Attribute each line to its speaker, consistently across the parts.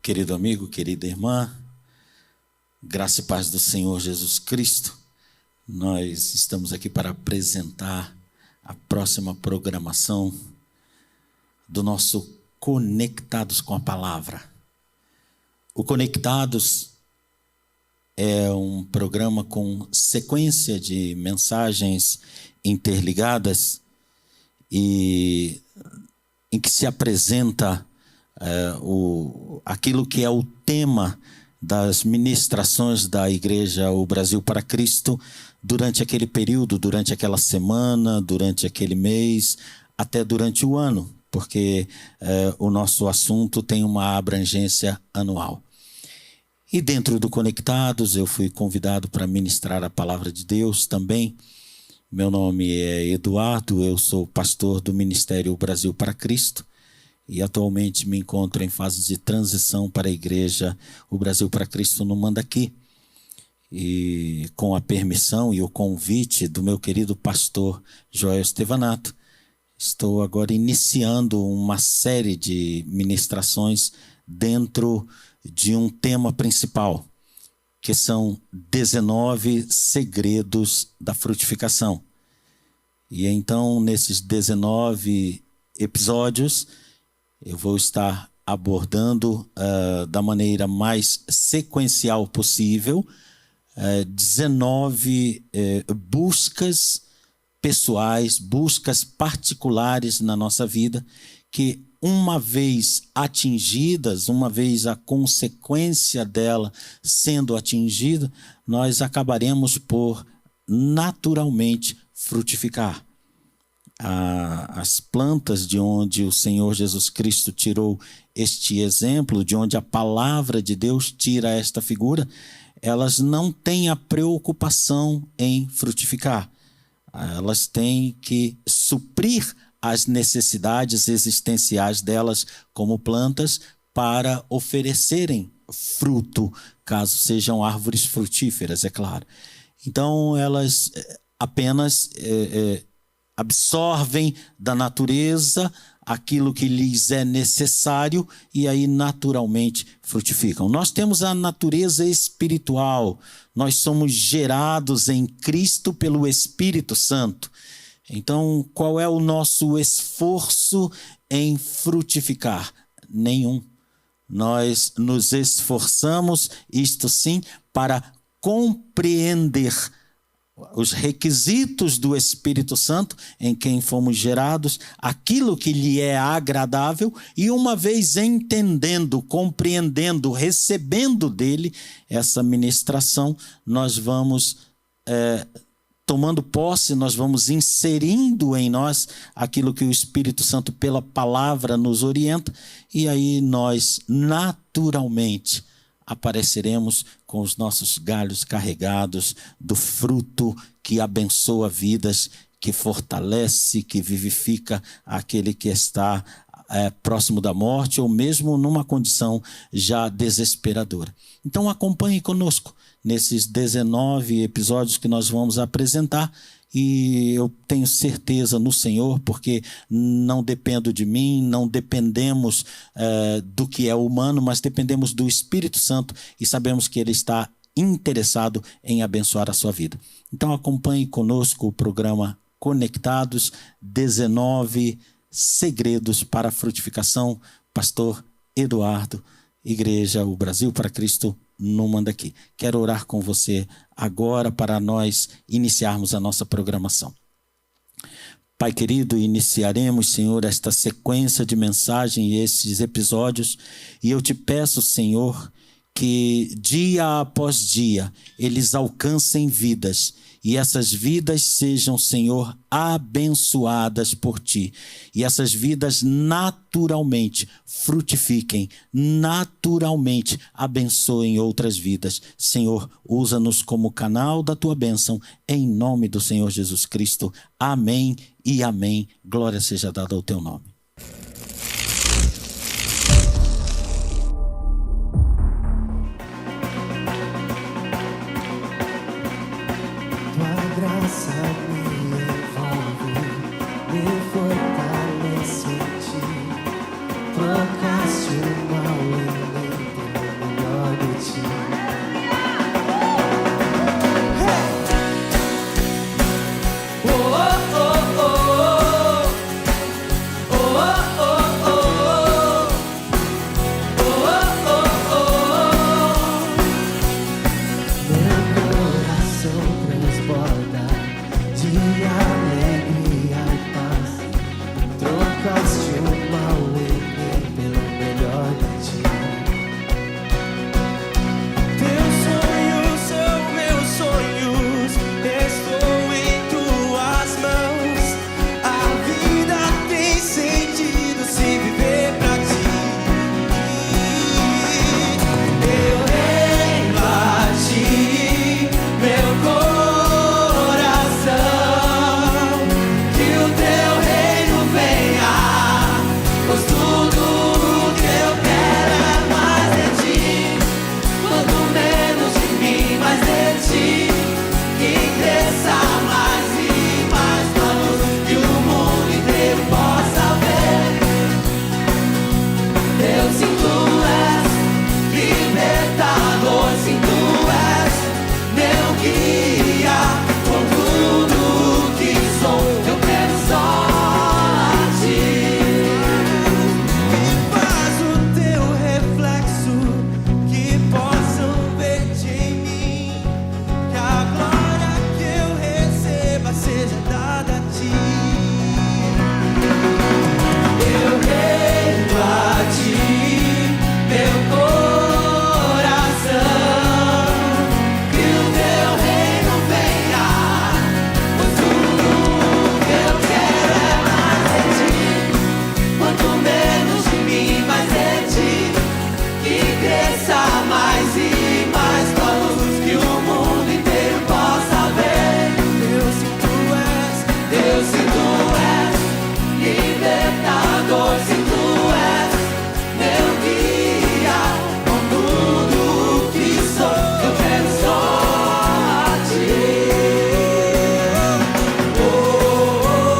Speaker 1: Querido amigo, querida irmã, graça e paz do Senhor Jesus Cristo. Nós estamos aqui para apresentar a próxima programação do nosso Conectados com a Palavra. O Conectados é um programa com sequência de mensagens interligadas e em que se apresenta aquilo que é o tema das ministrações da Igreja O Brasil para Cristo durante aquele período, durante aquela semana, durante aquele mês, até durante o ano, porque o nosso assunto tem uma abrangência anual. E dentro do Conectados eu fui convidado para ministrar a Palavra de Deus também. Meu nome é Eduardo, eu sou pastor do Ministério O Brasil para Cristo. E atualmente me encontro em fase de transição para a Igreja O Brasil para Cristo no Mandaqui. E com a permissão e o convite do meu querido pastor Joel Estevanato, estou agora iniciando uma série de ministrações dentro de um tema principal, que são 19 segredos da frutificação. E então, nesses 19 episódios, eu vou estar abordando da maneira mais sequencial possível 19 buscas pessoais, buscas particulares na nossa vida, que uma vez atingidas, uma vez a consequência dela sendo atingida, nós acabaremos por naturalmente frutificar. As plantas de onde o Senhor Jesus Cristo tirou este exemplo, de onde a palavra de Deus tira esta figura, elas não têm a preocupação em frutificar. Elas têm que suprir as necessidades existenciais delas como plantas para oferecerem fruto, caso sejam árvores frutíferas, é claro. Então, elas apenas absorvem da natureza aquilo que lhes é necessário e aí naturalmente frutificam. Nós temos a natureza espiritual, nós somos gerados em Cristo pelo Espírito Santo. Então, qual é o nosso esforço em frutificar? Nenhum. Nós nos esforçamos, isto sim, para compreender os requisitos do Espírito Santo em quem fomos gerados, aquilo que lhe é agradável, e uma vez entendendo, compreendendo, recebendo dele essa ministração, nós vamos tomando posse, nós vamos inserindo em nós aquilo que o Espírito Santo pela palavra nos orienta, e aí nós naturalmente apareceremos com os nossos galhos carregados do fruto que abençoa vidas, que fortalece, que vivifica aquele que está próximo da morte ou mesmo numa condição já desesperadora. Então acompanhe conosco nesses 19 episódios que nós vamos apresentar. E eu tenho certeza no Senhor, porque não dependo de mim, não dependemos do que é humano, mas dependemos do Espírito Santo e sabemos que Ele está interessado em abençoar a sua vida. Então acompanhe conosco o programa Conectados, 19 segredos para a frutificação, pastor Eduardo, Igreja O Brasil para Cristo no Mandaqui. Quero orar com você agora para nós iniciarmos a nossa programação. Pai querido, iniciaremos, Senhor, esta sequência de mensagem e esses episódios, e eu te peço, Senhor, que dia após dia eles alcancem vidas, e essas vidas sejam, Senhor, abençoadas por Ti. E essas vidas naturalmente frutifiquem, naturalmente abençoem outras vidas. Senhor, usa-nos como canal da Tua bênção, em nome do Senhor Jesus Cristo. Amém e amém. Glória seja dada ao Teu nome.
Speaker 2: Trocaste o mal em alegria e paz. Trocaste o mal em mim pelo melhor de ti. Teus sonhos são meus sonhos, estou em tuas mãos. A vida tem sentido se viver pra ti. Eu rendo a ti meu coração, que o teu reino venha, pois tudo que eu quero é mais de ti. Quanto menos de mim, mais de ti, que cresça mais e mais tua luz, que o mundo inteiro possa ver. Deus, sim, tu és libertador, sim, tu és meu guia. Com tudo que sou, eu quero só a ti. Me faz o teu reflexo, que possam ver-te em mim, que a glória que eu receba seja dada a ti. Eu rendo a ti meu coração, que o teu reino venha, pois tudo que eu quero é mais de ti. Quanto menos de mim, mais de ti, que cresça mais e mais tua luz, que o mundo inteiro possa ver. Deus, sim, tu és, Deus, sim, tu és libertador, sim, tu és meu guia. Com tudo que sou, eu quero só a ti. Oh, oh, oh,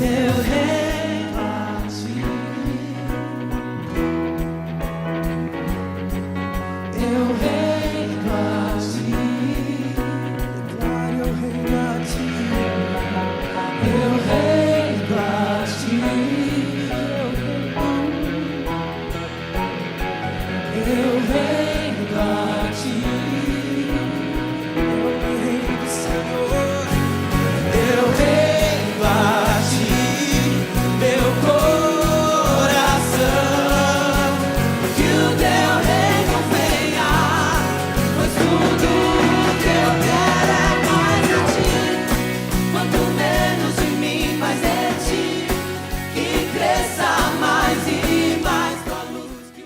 Speaker 2: eu rendo a ti. Eu reino a ti, declaro, eu reino a ti, eu reino a ti, eu reino a ti, eu reino, Senhor, eu reino a ti, meu coração, que o teu reino venha, pois tudo que eu quero é mais de ti. Quanto menos de mim, mais de ti, que cresça mais e mais tua luz, que o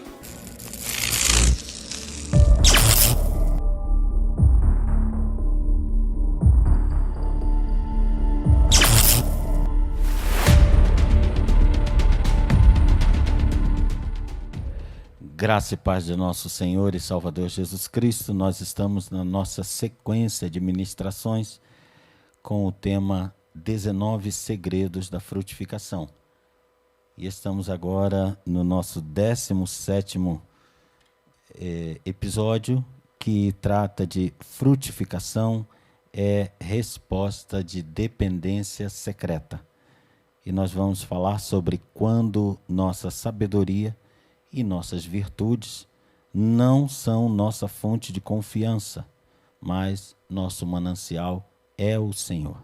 Speaker 1: Graça e paz de nosso Senhor e Salvador Jesus Cristo. Nós estamos na nossa sequência de ministrações com o tema 19 segredos da frutificação. E estamos agora no nosso 17º episódio, que trata de frutificação é resposta de dependência secreta. E nós vamos falar sobre quando nossa sabedoria e nossas virtudes não são nossa fonte de confiança, mas nosso manancial é o Senhor.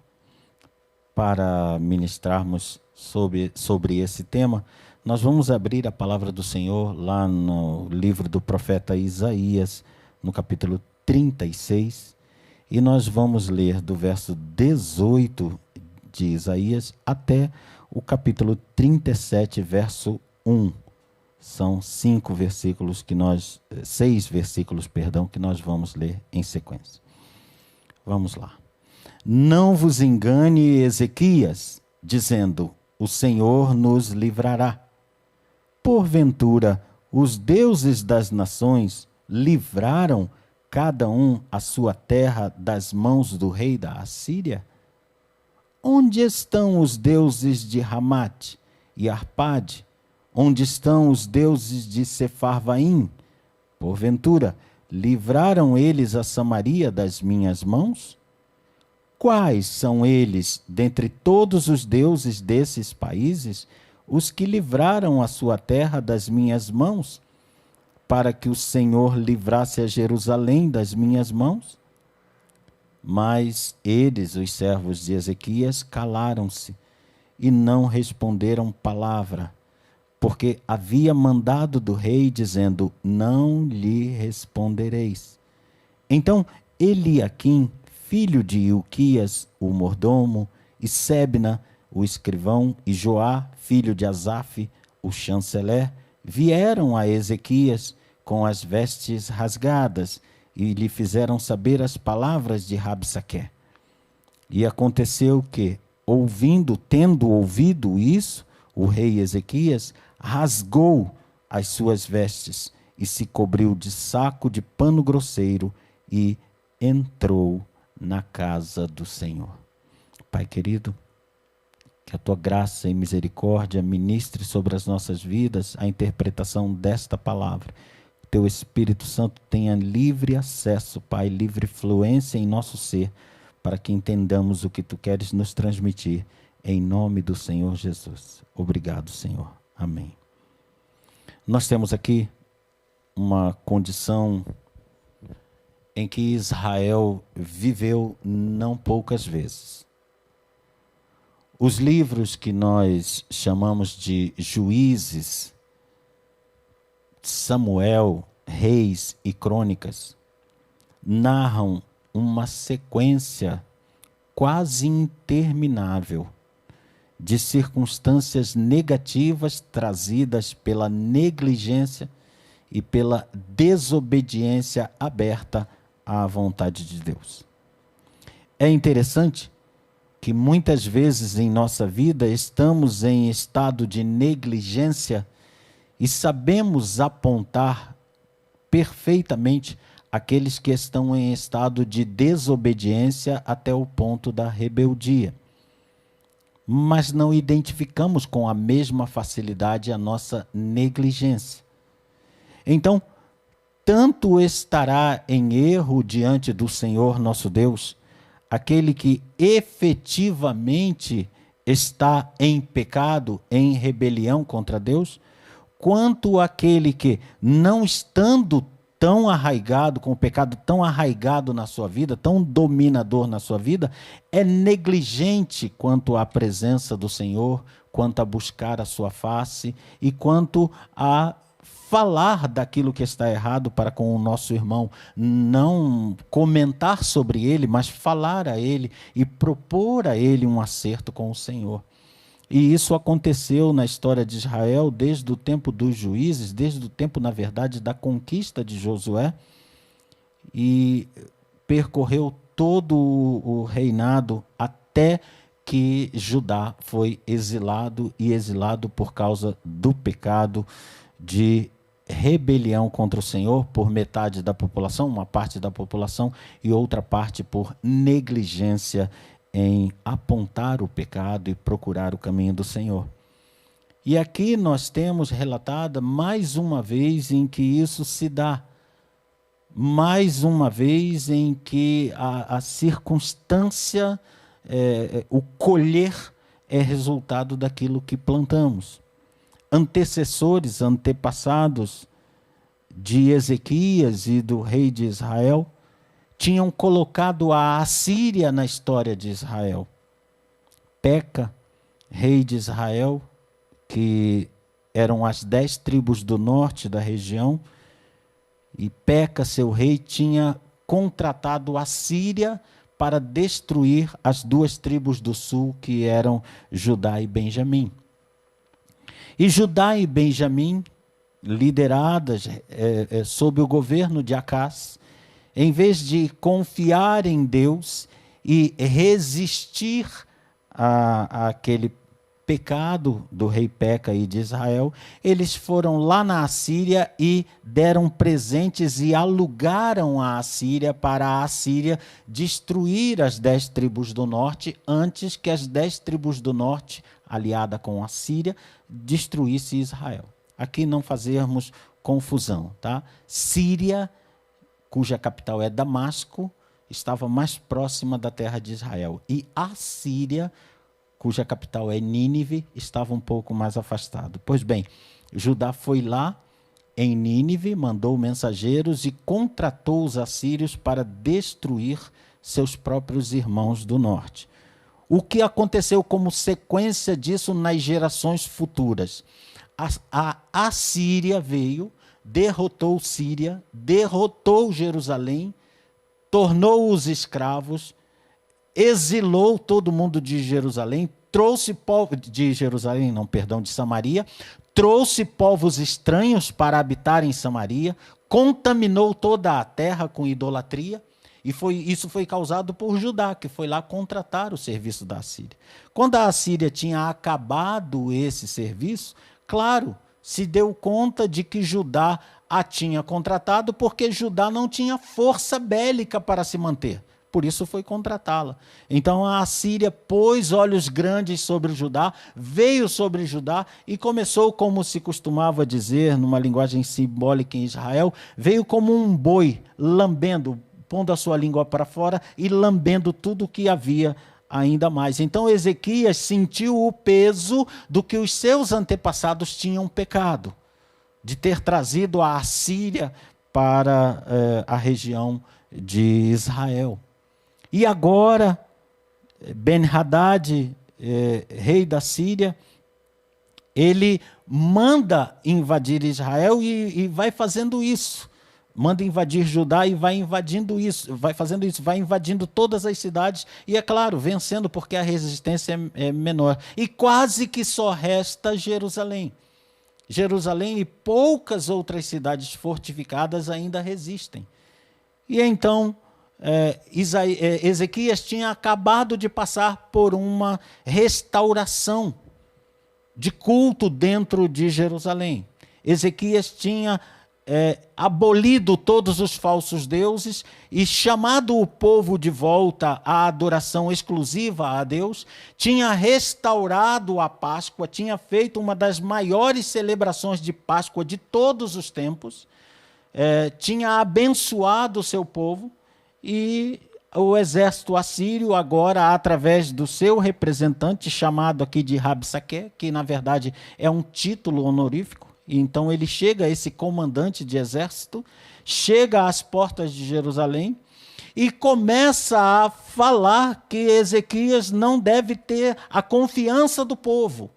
Speaker 1: Para ministrarmos sobre esse tema, nós vamos abrir a palavra do Senhor lá no livro do profeta Isaías, no capítulo 36, e nós vamos ler do verso 18 de Isaías até o capítulo 37, verso 1. São 6 versículos que nós vamos ler em sequência. Vamos lá. Não vos engane, Ezequias, dizendo: o Senhor nos livrará. Porventura, os deuses das nações livraram cada um a sua terra das mãos do rei da Assíria? Onde estão os deuses de Ramate e Arpade? Onde estão os deuses de Sefarvaim? Porventura, livraram eles a Samaria das minhas mãos? Quais são eles, dentre todos os deuses desses países, os que livraram a sua terra das minhas mãos, para que o Senhor livrasse a Jerusalém das minhas mãos? Mas eles, os servos de Ezequias, calaram-se e não responderam palavra, porque havia mandado do rei, dizendo: não lhe respondereis. Então Eliaquim, filho de Ilquias, o mordomo, e Sebna, o escrivão, e Joá, filho de Asaf, o chanceler, vieram a Ezequias com as vestes rasgadas e lhe fizeram saber as palavras de Rabsaque. E aconteceu que, tendo ouvido isso, o rei Ezequias rasgou as suas vestes e se cobriu de saco de pano grosseiro e entrou na casa do Senhor. Pai querido, que a tua graça e misericórdia ministre sobre as nossas vidas a interpretação desta palavra. Que teu Espírito Santo tenha livre acesso, Pai, livre fluência em nosso ser, para que entendamos o que tu queres nos transmitir, em nome do Senhor Jesus. Obrigado, Senhor. Amém. Nós temos aqui uma condição em que Israel viveu não poucas vezes. Os livros que nós chamamos de Juízes, Samuel, Reis e Crônicas, narram uma sequência quase interminável de circunstâncias negativas trazidas pela negligência e pela desobediência aberta à vontade de Deus. É interessante que muitas vezes em nossa vida estamos em estado de negligência e sabemos apontar perfeitamente aqueles que estão em estado de desobediência até o ponto da rebeldia. Mas não identificamos com a mesma facilidade a nossa negligência. Então, tanto estará em erro diante do Senhor nosso Deus aquele que efetivamente está em pecado, em rebelião contra Deus, quanto aquele que, não estando tão arraigado, com o pecado tão arraigado na sua vida, tão dominador na sua vida, é negligente quanto à presença do Senhor, quanto a buscar a sua face e quanto a falar daquilo que está errado para com o nosso irmão, não comentar sobre ele, mas falar a ele e propor a ele um acerto com o Senhor. E isso aconteceu na história de Israel desde o tempo dos juízes, desde o tempo, na verdade, da conquista de Josué, e percorreu todo o reinado até que Judá foi exilado, e exilado por causa do pecado de rebelião contra o Senhor por metade da população, uma parte da população, e outra parte por negligência em apontar o pecado e procurar o caminho do Senhor. E aqui nós temos relatada mais uma vez em que isso se dá, mais uma vez em que a circunstância, o colher é resultado daquilo que plantamos. Antecessores, antepassados de Ezequias e do rei de Israel, tinham colocado a Assíria na história de Israel. Peca, rei de Israel, que eram as 10 tribos do norte da região, e Peca, seu rei, tinha contratado a Síria para destruir as 2 tribos do sul, que eram Judá e Benjamim. E Judá e Benjamim, lideradas sob o governo de Acás, em vez de confiar em Deus e resistir àquele pecado do rei Peca e de Israel, eles foram lá na Assíria e deram presentes e alugaram a Assíria para a Assíria destruir as 10 tribos do norte, antes que as 10 tribos do norte, aliada com a Síria, destruísse Israel. Aqui não fazermos confusão, tá? Síria, cuja capital é Damasco, estava mais próxima da terra de Israel. E a Síria, cuja capital é Nínive, estava um pouco mais afastado. Pois bem, Judá foi lá em Nínive, mandou mensageiros e contratou os assírios para destruir seus próprios irmãos do norte. O que aconteceu como sequência disso nas gerações futuras? A Assíria veio, derrotou Síria, derrotou Jerusalém, tornou-os escravos, exilou todo mundo de Jerusalém, de Samaria, trouxe povos estranhos para habitar em Samaria, contaminou toda a terra com idolatria, e isso foi causado por Judá, que foi lá contratar o serviço da Assíria. Quando a Assíria tinha acabado esse serviço, claro, se deu conta de que Judá a tinha contratado, porque Judá não tinha força bélica para se manter. Por isso foi contratá-la. Então a Assíria pôs olhos grandes sobre Judá, veio sobre Judá e começou, como se costumava dizer, numa linguagem simbólica em Israel, veio como um boi, lambendo, pondo a sua língua para fora e lambendo tudo o que havia ainda mais. Então Ezequias sentiu o peso do que os seus antepassados tinham pecado, de ter trazido a Assíria para a região de Israel. E agora, Ben-Hadad, rei da Síria, ele manda invadir Israel e vai fazendo isso. Manda invadir Judá e vai invadindo isso, vai fazendo isso, vai invadindo todas as cidades e, é claro, vencendo porque a resistência é menor. E quase que só resta Jerusalém. Jerusalém e poucas outras cidades fortificadas ainda resistem. E então, Ezequias tinha acabado de passar por uma restauração de culto dentro de Jerusalém. Ezequias tinha abolido todos os falsos deuses e chamado o povo de volta à adoração exclusiva a Deus, tinha restaurado a Páscoa, tinha feito uma das maiores celebrações de Páscoa de todos os tempos, tinha abençoado o seu povo, e o exército assírio agora, através do seu representante, chamado aqui de Rabsaque, que na verdade é um título honorífico, então ele chega, esse comandante de exército, chega às portas de Jerusalém e começa a falar que Ezequias não deve ter a confiança do povo.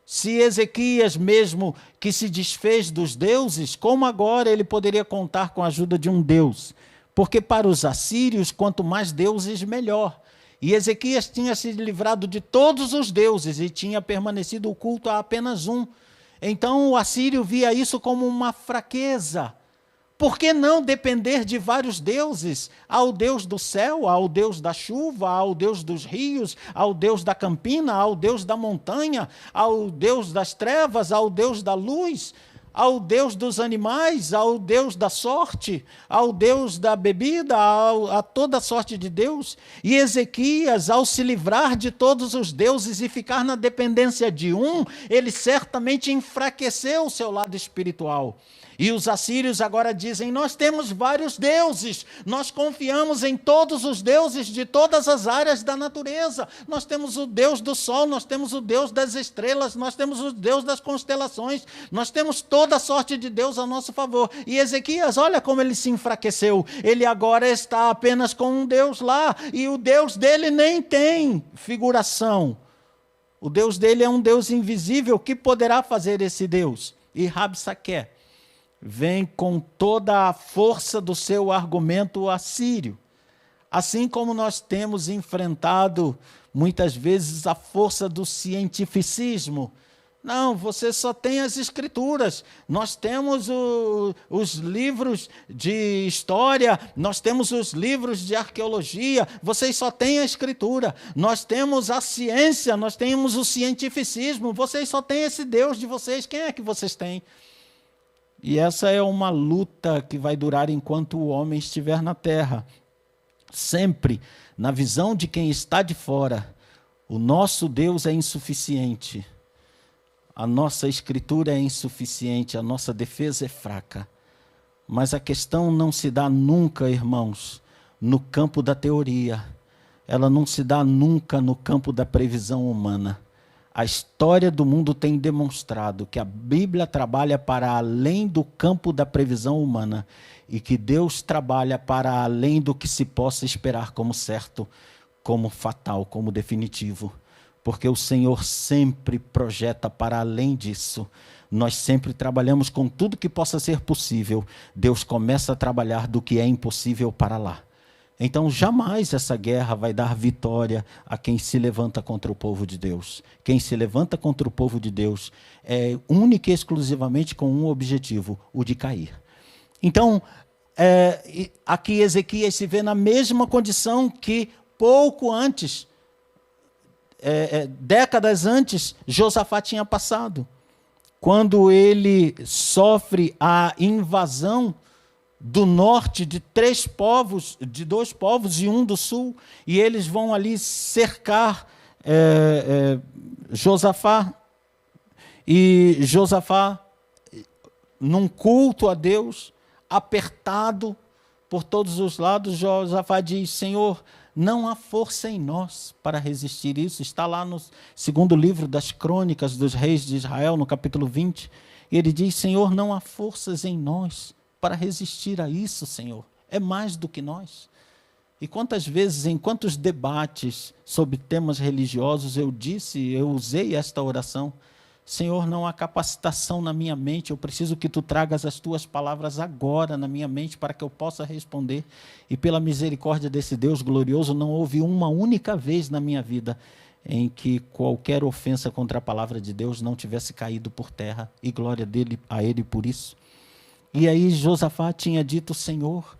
Speaker 1: Se Ezequias mesmo que se desfez dos deuses, como agora ele poderia contar com a ajuda de um Deus? Porque para os assírios, quanto mais deuses, melhor. E Ezequias tinha se livrado de todos os deuses e tinha permanecido o culto a apenas um. Então o assírio via isso como uma fraqueza. Por que não depender de vários deuses? Ao Deus do céu, ao Deus da chuva, ao Deus dos rios, ao Deus da campina, ao Deus da montanha, ao Deus das trevas, ao Deus da luz, ao Deus dos animais, ao Deus da sorte, ao Deus da bebida, a toda sorte de Deus. E Ezequias, ao se livrar de todos os deuses e ficar na dependência de um, ele certamente enfraqueceu o seu lado espiritual. E os assírios agora dizem, nós temos vários deuses, nós confiamos em todos os deuses de todas as áreas da natureza. Nós temos o Deus do sol, nós temos o Deus das estrelas, nós temos o Deus das constelações, nós temos toda a sorte de Deus a nosso favor. E Ezequias, olha como ele se enfraqueceu, ele agora está apenas com um Deus lá, e o Deus dele nem tem figuração. O Deus dele é um Deus invisível, o que poderá fazer esse Deus? E Rabsaque vem com toda a força do seu argumento assírio. Assim como nós temos enfrentado muitas vezes a força do cientificismo. Não, você só tem as escrituras. Nós temos os livros de história, nós temos os livros de arqueologia, vocês só têm a escritura. Nós temos a ciência, nós temos o cientificismo, vocês só têm esse Deus de vocês. Quem é que vocês têm? E essa é uma luta que vai durar enquanto o homem estiver na terra. Sempre, na visão de quem está de fora, o nosso Deus é insuficiente. A nossa escritura é insuficiente, a nossa defesa é fraca. Mas a questão não se dá nunca, irmãos, no campo da teoria. ela não se dá nunca no campo da previsão humana. A história do mundo tem demonstrado que a Bíblia trabalha para além do campo da previsão humana e que Deus trabalha para além do que se possa esperar como certo, como fatal, como definitivo. Porque o Senhor sempre projeta para além disso. Nós sempre trabalhamos com tudo que possa ser possível. Deus começa a trabalhar do que é impossível para lá. Então, jamais essa guerra vai dar vitória a quem se levanta contra o povo de Deus. Quem se levanta contra o povo de Deus é única e exclusivamente com um objetivo, o de cair. Então, aqui Ezequias se vê na mesma condição que pouco antes, décadas antes, Josafá tinha passado. Quando ele sofre a invasão do norte de 3 povos, de 2 povos e um do sul, e eles vão ali cercar Josafá. E Josafá, num culto a Deus, apertado por todos os lados, Josafá diz: Senhor, não há força em nós para resistir isso. Está lá no 2º livro das Crônicas dos Reis de Israel, no capítulo 20. E ele diz: Senhor, não há forças em nós para resistir a isso, Senhor. É mais do que nós. E quantas vezes, em quantos debates sobre temas religiosos eu usei esta oração: Senhor, não há capacitação na minha mente, eu preciso que Tu tragas as Tuas palavras agora na minha mente para que eu possa responder. E pela misericórdia desse Deus glorioso, não houve uma única vez na minha vida em que qualquer ofensa contra a palavra de Deus não tivesse caído por terra, e glória a Ele por isso. E aí Josafá tinha dito: Senhor,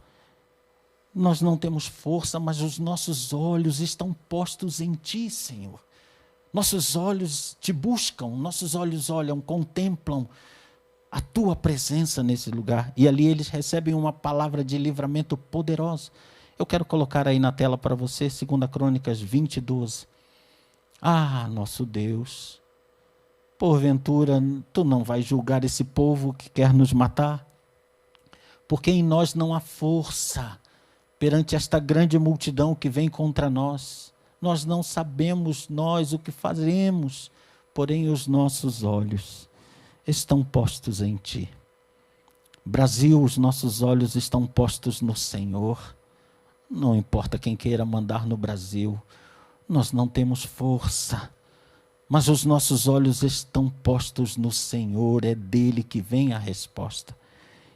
Speaker 1: nós não temos força, mas os nossos olhos estão postos em Ti, Senhor. Nossos olhos Te buscam, nossos olhos olham, contemplam a Tua presença nesse lugar. E ali eles recebem uma palavra de livramento poderosa. Eu quero colocar aí na tela para você, 2 Crônicas 20, 12. Ah, nosso Deus, porventura Tu não vais julgar esse povo que quer nos matar? Porque em nós não há força perante esta grande multidão que vem contra nós. Nós não sabemos o que faremos, porém os nossos olhos estão postos em Ti. Brasil, os nossos olhos estão postos no Senhor. Não importa quem queira mandar no Brasil, nós não temos força, mas os nossos olhos estão postos no Senhor, é dele que vem a resposta.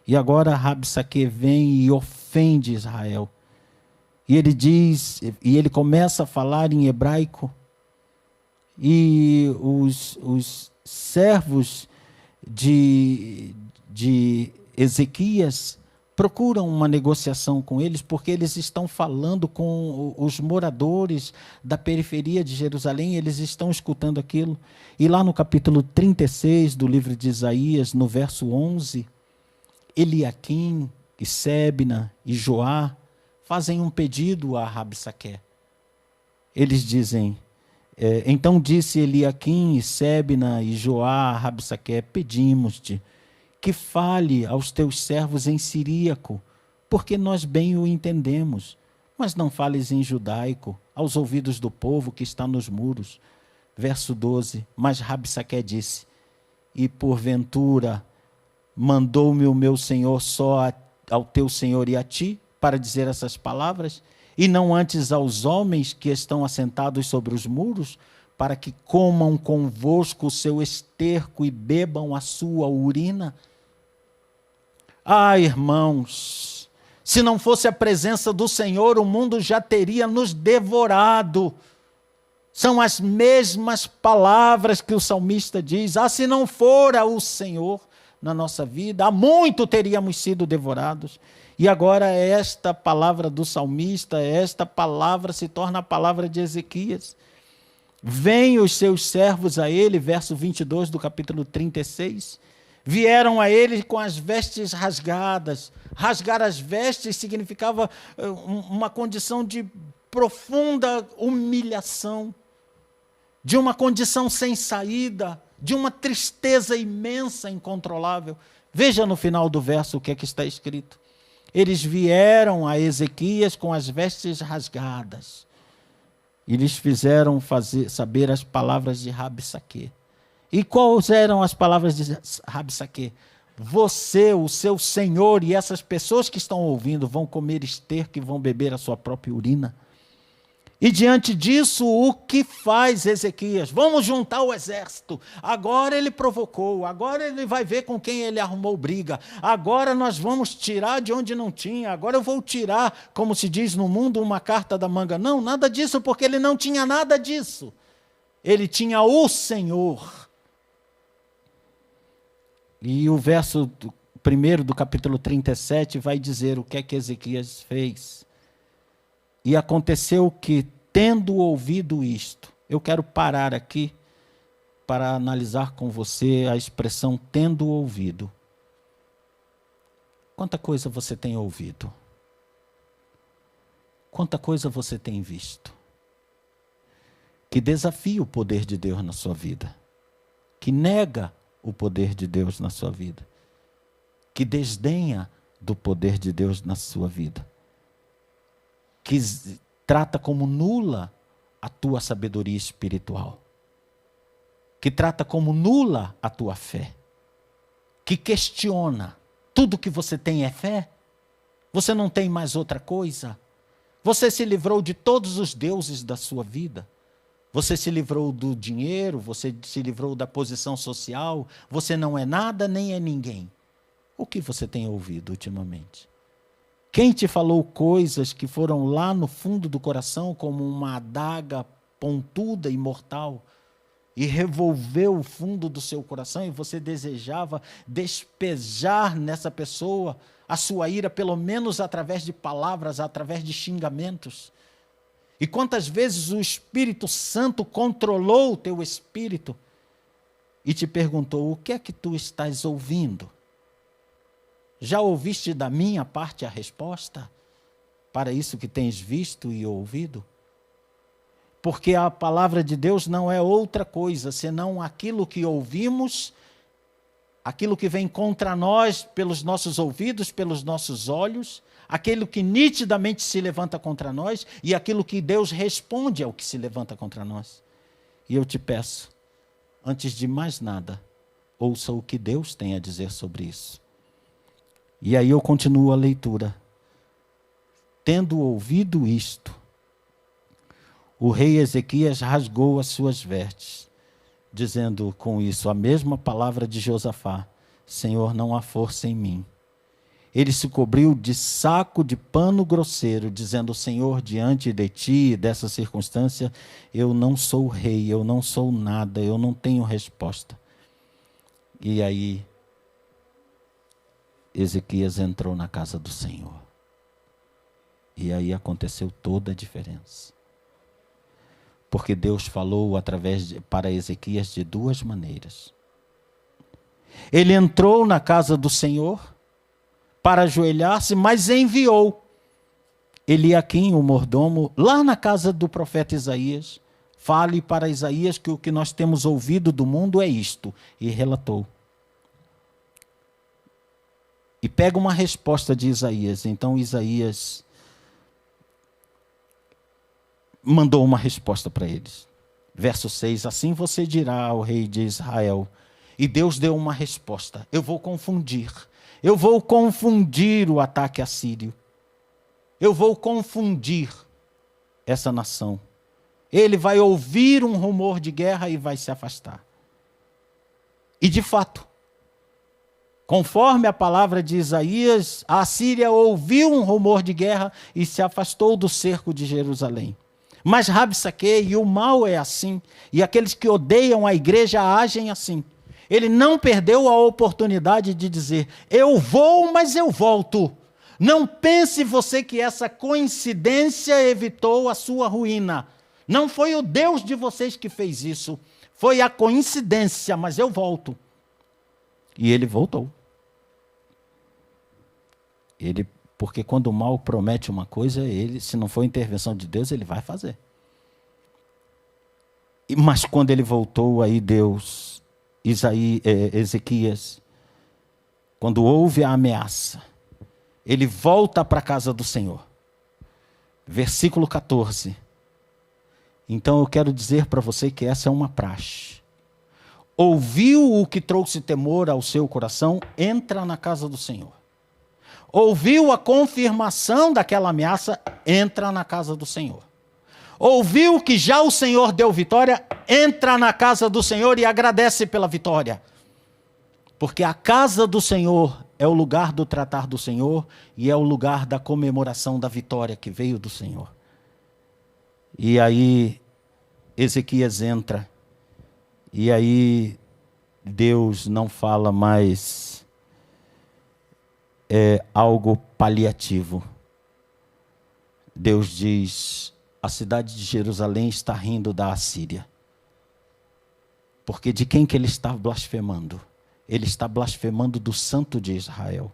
Speaker 1: E agora Rabsaque vem e ofende Israel. E ele diz, e ele começa a falar em hebraico, e os servos de Ezequias procuram uma negociação com eles, porque eles estão falando com os moradores da periferia de Jerusalém, eles estão escutando aquilo. E lá no capítulo 36 do livro de Isaías, no verso 11, Eliaquim, e Sebna e Joá fazem um pedido a Rabsaque. Eles dizem, então disse Eliaquim, e Sebna e Joá a Rabsaque: pedimos-te que fale aos teus servos em siríaco, porque nós bem o entendemos, mas não fales em judaico, aos ouvidos do povo que está nos muros. Verso 12, mas Rabsaque disse: e porventura mandou-me o meu senhor só ao teu senhor e a ti, para dizer essas palavras, e não antes aos homens que estão assentados sobre os muros, para que comam convosco o seu esterco e bebam a sua urina? Ah, irmãos, se não fosse a presença do Senhor, o mundo já teria nos devorado. São as mesmas palavras que o salmista diz: ah, se não fora o Senhor na nossa vida, há muito teríamos sido devorados. E agora esta palavra do salmista, esta palavra se torna a palavra de Ezequias. Vêm os seus servos a ele, verso 22 do capítulo 36, vieram a ele com as vestes rasgadas. Rasgar as vestes significava uma condição de profunda humilhação, de uma condição sem saída, de uma tristeza imensa, incontrolável. Veja no final do verso o que é que está escrito. Eles vieram a Ezequias com as vestes rasgadas. e lhes fizeram saber as palavras de Rabsaque. E quais eram as palavras de Rabsaque? Você, o seu senhor e essas pessoas que estão ouvindo vão comer esterco e vão beber a sua própria urina. E diante disso, o que faz Ezequias? Vamos juntar o exército. Agora ele provocou, agora ele vai ver com quem ele arrumou briga. Agora nós vamos tirar de onde não tinha. Agora eu vou tirar, como se diz no mundo, uma carta da manga. Não, nada disso, porque ele não tinha nada disso. Ele tinha o Senhor. E o verso 1 do capítulo 37 vai dizer o que é que Ezequias fez. E aconteceu que, tendo ouvido isto, eu quero parar aqui para analisar com você a expressão tendo ouvido. Quanta coisa você tem ouvido? Quanta coisa você tem visto? Que desafia o poder de Deus na sua vida. Que nega o poder de Deus na sua vida. Que desdenha do poder de Deus na sua vida. Que trata como nula a tua sabedoria espiritual. Que trata como nula a tua fé. Que questiona. Tudo que você tem é fé? Você não tem mais outra coisa? Você se livrou de todos os deuses da sua vida? Você se livrou do dinheiro? Você se livrou da posição social? Você não é nada nem é ninguém. O que você tem ouvido ultimamente? Quem te falou coisas que foram lá no fundo do coração como uma adaga pontuda e mortal e revolveu o fundo do seu coração e você desejava despejar nessa pessoa a sua ira, pelo menos através de palavras, através de xingamentos? E quantas vezes o Espírito Santo controlou o teu espírito e te perguntou: o que é que tu estás ouvindo? Já ouviste da minha parte a resposta para isso que tens visto e ouvido? Porque a palavra de Deus não é outra coisa senão aquilo que ouvimos, aquilo que vem contra nós pelos nossos ouvidos, pelos nossos olhos, aquilo que nitidamente se levanta contra nós e aquilo que Deus responde ao que se levanta contra nós. E eu te peço, antes de mais nada, ouça o que Deus tem a dizer sobre isso. E aí eu continuo a leitura. Tendo ouvido isto, o rei Ezequias rasgou as suas vestes, dizendo com isso a mesma palavra de Josafá: Senhor, não há força em mim. Ele se cobriu de saco de pano grosseiro, dizendo: Senhor, diante de ti, dessa circunstância, eu não sou rei, eu não sou nada, eu não tenho resposta. E aí Ezequias entrou na casa do Senhor. E aí aconteceu toda a diferença. Porque Deus falou para Ezequias de duas maneiras. Ele entrou na casa do Senhor para ajoelhar-se, mas enviou Eliaquim, o mordomo, lá na casa do profeta Isaías. Fale para Isaías que o que nós temos ouvido do mundo é isto. E relatou. E pega uma resposta de Isaías. Então Isaías mandou uma resposta para eles. Verso 6, assim você dirá ao rei de Israel. E Deus deu uma resposta: eu vou confundir o ataque assírio. Eu vou confundir essa nação. Ele vai ouvir um rumor de guerra e vai se afastar. E de fato, conforme a palavra de Isaías, a Assíria ouviu um rumor de guerra e se afastou do cerco de Jerusalém. Mas Rabsaque, e o mal é assim, e aqueles que odeiam a igreja agem assim. Ele não perdeu a oportunidade de dizer: eu vou, mas eu volto. Não pense você que essa coincidência evitou a sua ruína. Não foi o Deus de vocês que fez isso. Foi a coincidência, mas eu volto. E ele voltou. Porque quando o mal promete uma coisa, se não for intervenção de Deus, ele vai fazer. Mas quando ele voltou, aí Ezequias, quando houve a ameaça, ele volta para a casa do Senhor. Versículo 14. Então eu quero dizer para você que essa é uma praxe. Ouviu o que trouxe temor ao seu coração? Entra na casa do Senhor. Ouviu a confirmação daquela ameaça? Entra na casa do Senhor. Ouviu que já o Senhor deu vitória? Entra na casa do Senhor e agradece pela vitória. Porque a casa do Senhor é o lugar do tratar do Senhor e é o lugar da comemoração da vitória que veio do Senhor. E aí Ezequias entra e aí Deus não fala mais algo paliativo. Deus diz: a cidade de Jerusalém está rindo da Assíria. Porque de quem que ele está blasfemando? Ele está blasfemando do Santo de Israel.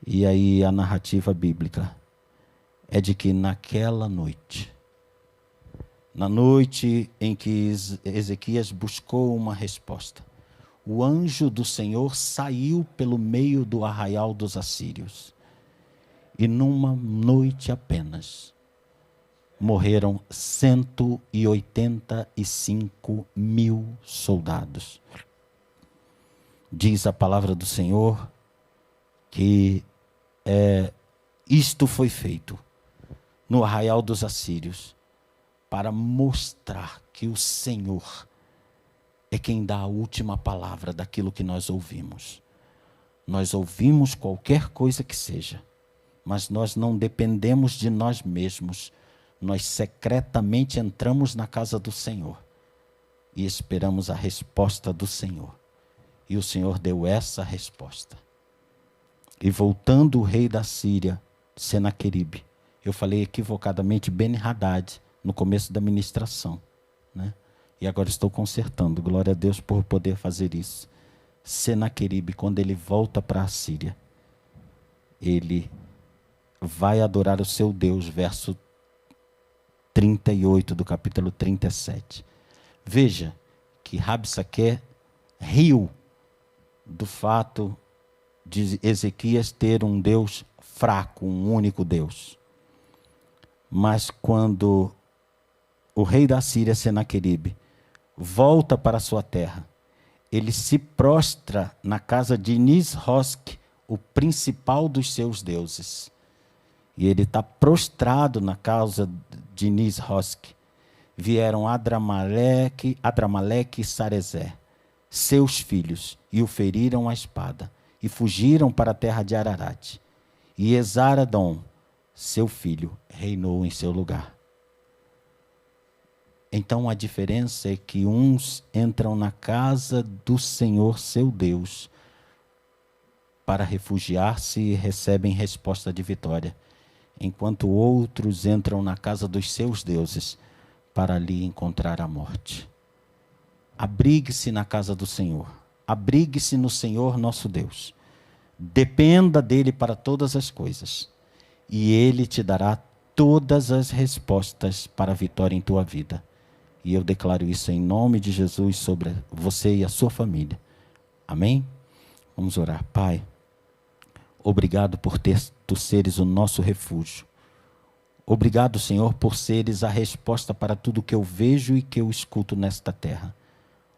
Speaker 1: E aí a narrativa bíblica é de que naquela noite, na noite em que Ezequias buscou uma resposta, o anjo do Senhor saiu pelo meio do arraial dos assírios. E numa noite apenas, morreram 185.000 soldados. Diz a palavra do Senhor que isto foi feito no arraial dos assírios para mostrar que o Senhor é quem dá a última palavra daquilo que nós ouvimos. Nós ouvimos qualquer coisa que seja, mas nós não dependemos de nós mesmos. Nós secretamente entramos na casa do Senhor e esperamos a resposta do Senhor. E o Senhor deu essa resposta. E voltando o rei da Síria, Senaqueribe, eu falei equivocadamente Ben-Hadad no começo da ministração, né? E agora estou consertando, glória a Deus por poder fazer isso. Senaqueribe, quando ele volta para a Síria, ele vai adorar o seu Deus, verso 38 do capítulo 37. Veja que Rabsaque riu do fato de Ezequias ter um Deus fraco, um único Deus. Mas quando o rei da Síria, Senaqueribe, volta para sua terra, ele se prostra na casa de Nisroque, o principal dos seus deuses. E ele está prostrado na casa de Nisroque. Vieram Adramaleque e Sarezer, seus filhos, e o feriram à espada, e fugiram para a terra de Ararat. E Esaradom, seu filho, reinou em seu lugar. Então a diferença é que uns entram na casa do Senhor, seu Deus, para refugiar-se e recebem resposta de vitória, enquanto outros entram na casa dos seus deuses para ali encontrar a morte. Abrigue-se na casa do Senhor. Abrigue-se no Senhor nosso Deus. Dependa dele para todas as coisas. E ele te dará todas as respostas para a vitória em tua vida. E eu declaro isso em nome de Jesus sobre você e a sua família. Amém? Vamos orar. Pai, obrigado por tu seres o nosso refúgio. Obrigado, Senhor, por seres a resposta para tudo que eu vejo e que eu escuto nesta terra.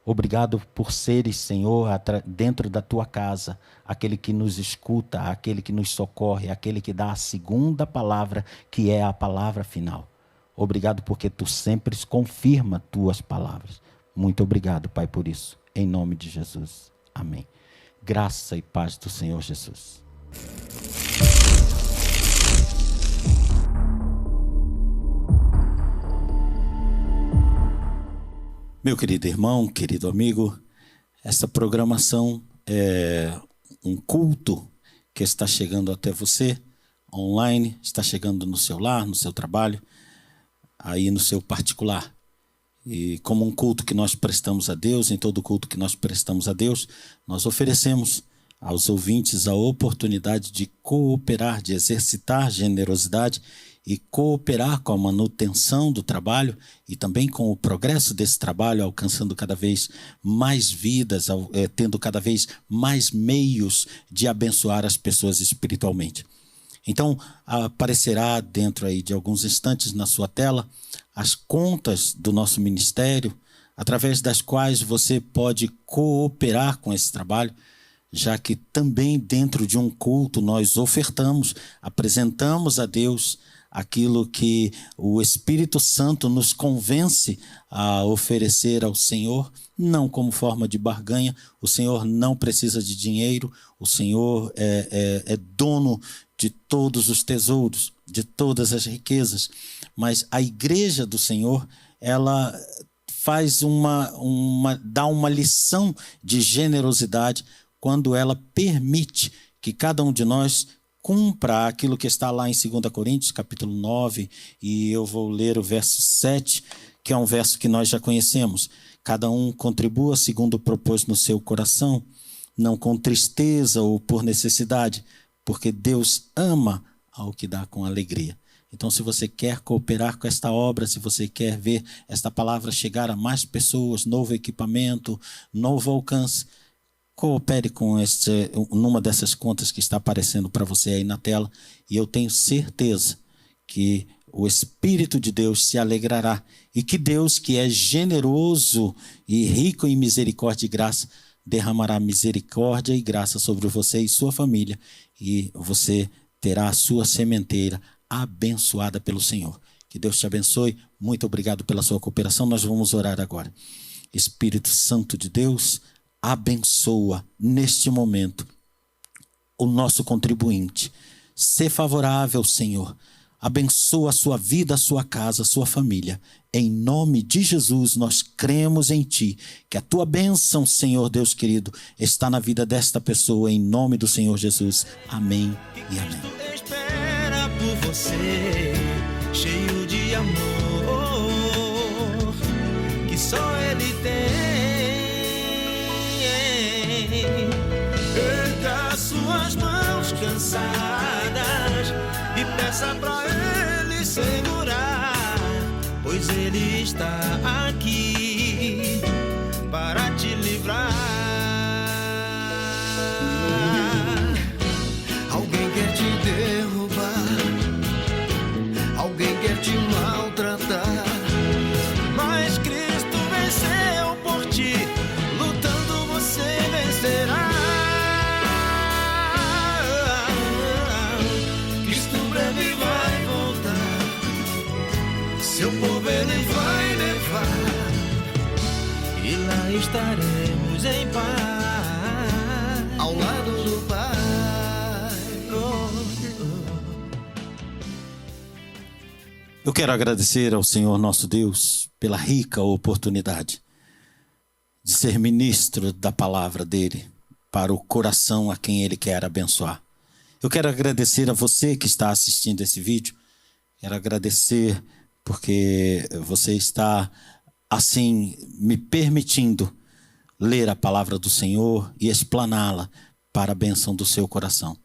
Speaker 1: Obrigado por seres, Senhor, dentro da tua casa, aquele que nos escuta, aquele que nos socorre, aquele que dá a segunda palavra, que é a palavra final. Obrigado porque tu sempre confirma tuas palavras. Muito obrigado, Pai, por isso. Em nome de Jesus. Amém. Graça e paz do Senhor Jesus. Meu querido irmão, querido amigo, essa programação é um culto que está chegando até você, online, está chegando no seu lar, no seu trabalho, aí no seu particular. E como um culto que nós prestamos a Deus, em todo culto que nós prestamos a Deus, nós oferecemos aos ouvintes a oportunidade de cooperar, de exercitar generosidade e cooperar com a manutenção do trabalho e também com o progresso desse trabalho, alcançando cada vez mais vidas, tendo cada vez mais meios de abençoar as pessoas espiritualmente. Então, aparecerá dentro aí de alguns instantes na sua tela as contas do nosso ministério, através das quais você pode cooperar com esse trabalho, já que também dentro de um culto nós ofertamos, apresentamos a Deus aquilo que o Espírito Santo nos convence a oferecer ao Senhor, não como forma de barganha. O Senhor não precisa de dinheiro, o Senhor é dono de todos os tesouros, de todas as riquezas, mas a igreja do Senhor, ela faz dá uma lição de generosidade quando ela permite que cada um de nós cumpra aquilo que está lá em 2 Coríntios, capítulo 9, e eu vou ler o verso 7, que é um verso que nós já conhecemos. Cada um contribua segundo propôs no seu coração, não com tristeza ou por necessidade, porque Deus ama ao que dá com alegria. Então, se você quer cooperar com esta obra, se você quer ver esta palavra chegar a mais pessoas, novo equipamento, novo alcance, coopere com numa dessas contas que está aparecendo para você aí na tela, e eu tenho certeza que o Espírito de Deus se alegrará e que Deus, que é generoso e rico em misericórdia e graça, derramará misericórdia e graça sobre você e sua família, e você terá a sua sementeira abençoada pelo Senhor. Que Deus te abençoe. Muito obrigado pela sua cooperação. Nós vamos orar agora. Espírito Santo de Deus, abençoa neste momento o nosso contribuinte. Sê favorável, Senhor. Abençoa a sua vida, a sua casa, a sua família. Em nome de Jesus, nós cremos em Ti. Que a Tua bênção, Senhor Deus querido, está na vida desta pessoa. Em nome do Senhor Jesus. Amém e amém.
Speaker 2: Cristo espera por você, cheio de amor, que só Ele tem. Erga suas mãos cansadas e peça pra Ele segurar, pois Ele está aqui para te livrar. Alguém quer te derrubar, alguém quer te maltratar, mas Cristo venceu por ti, lutando você vencerá. Cristo breve vai voltar, seu povo Ele vai levar, e lá estaremos em paz, ao lado do Pai.
Speaker 1: Eu quero agradecer ao Senhor nosso Deus pela rica oportunidade de ser ministro da palavra dele para o coração a quem ele quer abençoar. Eu quero agradecer a você que está assistindo esse vídeo. Quero agradecer porque você está, assim, me permitindo ler a palavra do Senhor e explaná-la para a bênção do seu coração.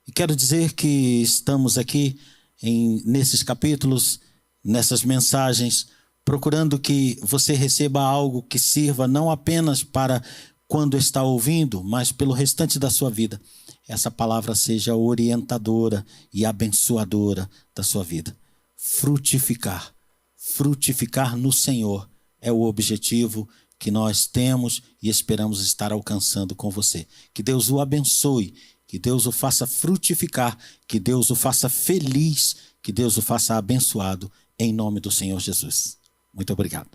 Speaker 1: E quero dizer que estamos aqui nesses capítulos, nessas mensagens, procurando que você receba algo que sirva não apenas para quando está ouvindo, mas pelo restante da sua vida. Essa palavra seja orientadora e abençoadora da sua vida. Frutificar no Senhor é o objetivo que nós temos e esperamos estar alcançando com você. Que Deus o abençoe, que Deus o faça frutificar, que Deus o faça feliz, que Deus o faça abençoado, em nome do Senhor Jesus. Muito obrigado.